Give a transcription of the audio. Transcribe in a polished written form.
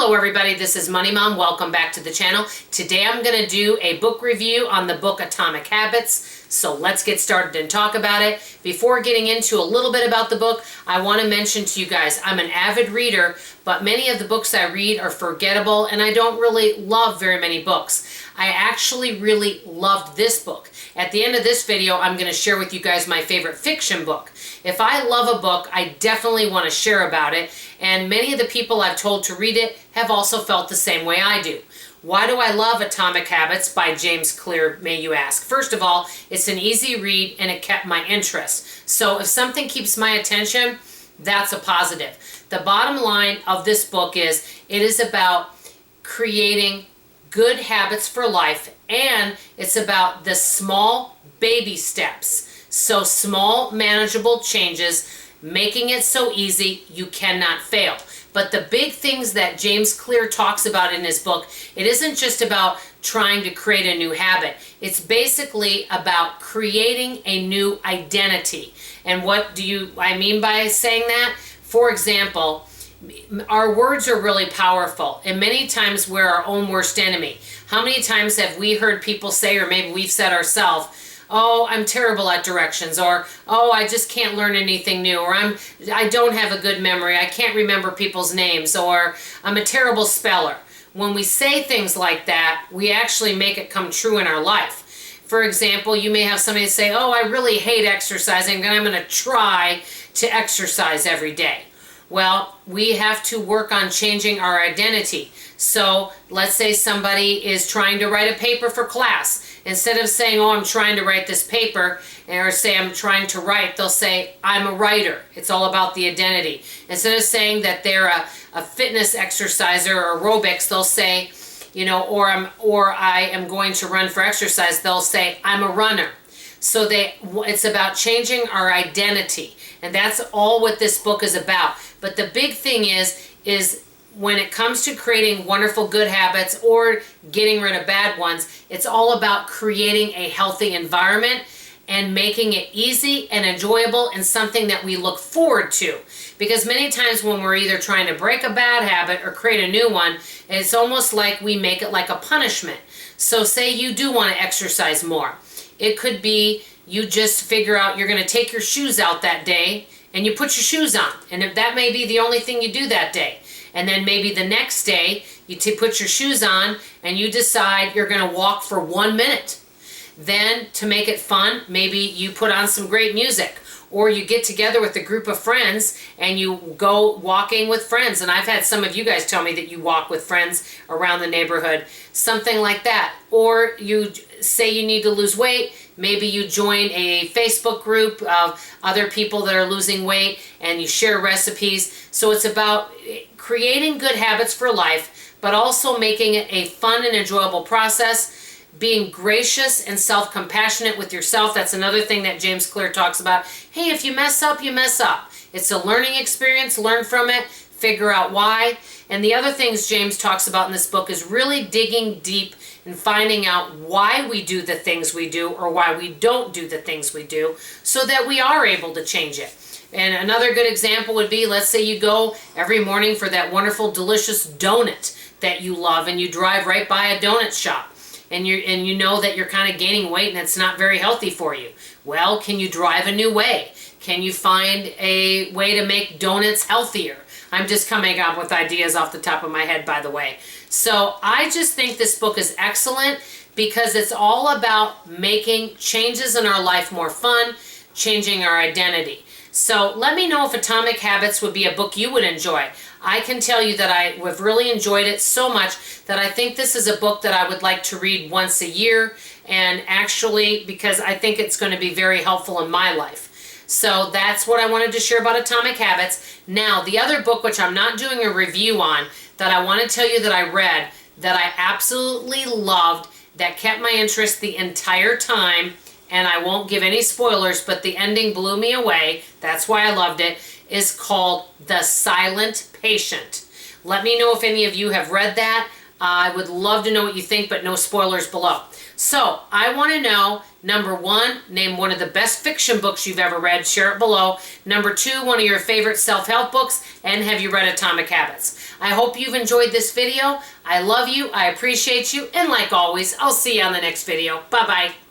Hello everybody, this is Money Mom. Welcome back to the channel. Today I'm going to do a book review on the book Atomic Habits. So let's get started and talk about it. Before getting into a little bit about the book, I want to mention to you guys, I'm an avid reader, but many of the books I read are forgettable and I don't really love very many books. I actually really loved this book. At the end of this video, I'm going to share with you guys my favorite fiction book. If I love a book, I definitely want to share about it, and many of the people I've told to read it have also felt the same way I do. Why do I love Atomic Habits by James Clear, may you ask? First of all, it's an easy read and it kept my interest. So if something keeps my attention, that's a positive. The bottom line of this book is it is about creating good habits for life, and it's about the small baby steps. So small manageable changes, making it so easy you cannot fail. But the big things that James Clear talks about in his book, it isn't just about trying to create a new habit. It's basically about creating a new identity. And what do I mean by saying that? For example, our words are really powerful, and many times we're our own worst enemy. How many times have we heard people say, or maybe we've said ourselves, oh, I'm terrible at directions, or oh, I just can't learn anything new, or I don't have a good memory, I can't remember people's names, or I'm a terrible speller. When we say things like that, we actually make it come true in our life. For example, you may have somebody say, oh, I really hate exercising, and I'm going to try to exercise every day. Well, we have to work on changing our identity. So let's say somebody is trying to write a paper for class. Instead of saying, oh, I'm trying to write this paper, or say I'm trying to write, they'll say, I'm a writer. It's all about the identity. Instead of saying that they're a fitness exerciser or aerobics, they'll say, you know, or I am going to run for exercise, they'll say, I'm a runner. So it's about changing our identity. And that's all what this book is about. But the big thing is when it comes to creating wonderful good habits or getting rid of bad ones, it's all about creating a healthy environment and making it easy and enjoyable and something that we look forward to. Because many times when we're either trying to break a bad habit or create a new one, it's almost like we make it like a punishment. So say you do want to exercise more. It could be you just figure out you're going to take your shoes out that day and you put your shoes on. And if that may be the only thing you do that day. And then maybe the next day you put your shoes on and you decide you're going to walk for 1 minute. Then to make it fun, maybe you put on some great music, or you get together with a group of friends and you go walking with friends. And I've had some of you guys tell me that you walk with friends around the neighborhood, something like that. Or you say you need to lose weight, maybe you join a Facebook group of other people that are losing weight and you share recipes. So it's about creating good habits for life, but also making it a fun and enjoyable process. Being gracious and self-compassionate with yourself. That's another thing that James Clear talks about. Hey, if you mess up, you mess up. It's a learning experience. Learn from it. Figure out why. And the other things James talks about in this book is really digging deep and finding out why we do the things we do or why we don't do the things we do so that we are able to change it. And another good example would be, let's say you go every morning for that wonderful, delicious donut that you love and you drive right by a donut shop. And you know that you're kind of gaining weight and it's not very healthy for you. Well, can you drive a new way? Can you find a way to make donuts healthier? I'm just coming up with ideas off the top of my head, by the way. So I just think this book is excellent because it's all about making changes in our life more fun, changing our identity. So let me know if Atomic Habits would be a book you would enjoy. I can tell you that I have really enjoyed it so much that I think this is a book that I would like to read once a year, and actually because I think it's going to be very helpful in my life. So that's what I wanted to share about Atomic Habits. Now, the other book, which I'm not doing a review on, that I want to tell you that I read, that I absolutely loved, that kept my interest the entire time, and I won't give any spoilers, but the ending blew me away. That's why I loved it. Is called The Silent Patient. Let me know if any of you have read that. I would love to know what you think, but no spoilers below. So I want to know, number one, name one of the best fiction books you've ever read. Share it below. Number two, one of your favorite self-help books. And have you read Atomic Habits? I hope you've enjoyed this video. I love you. I appreciate you. And like always, I'll see you on the next video. Bye-bye.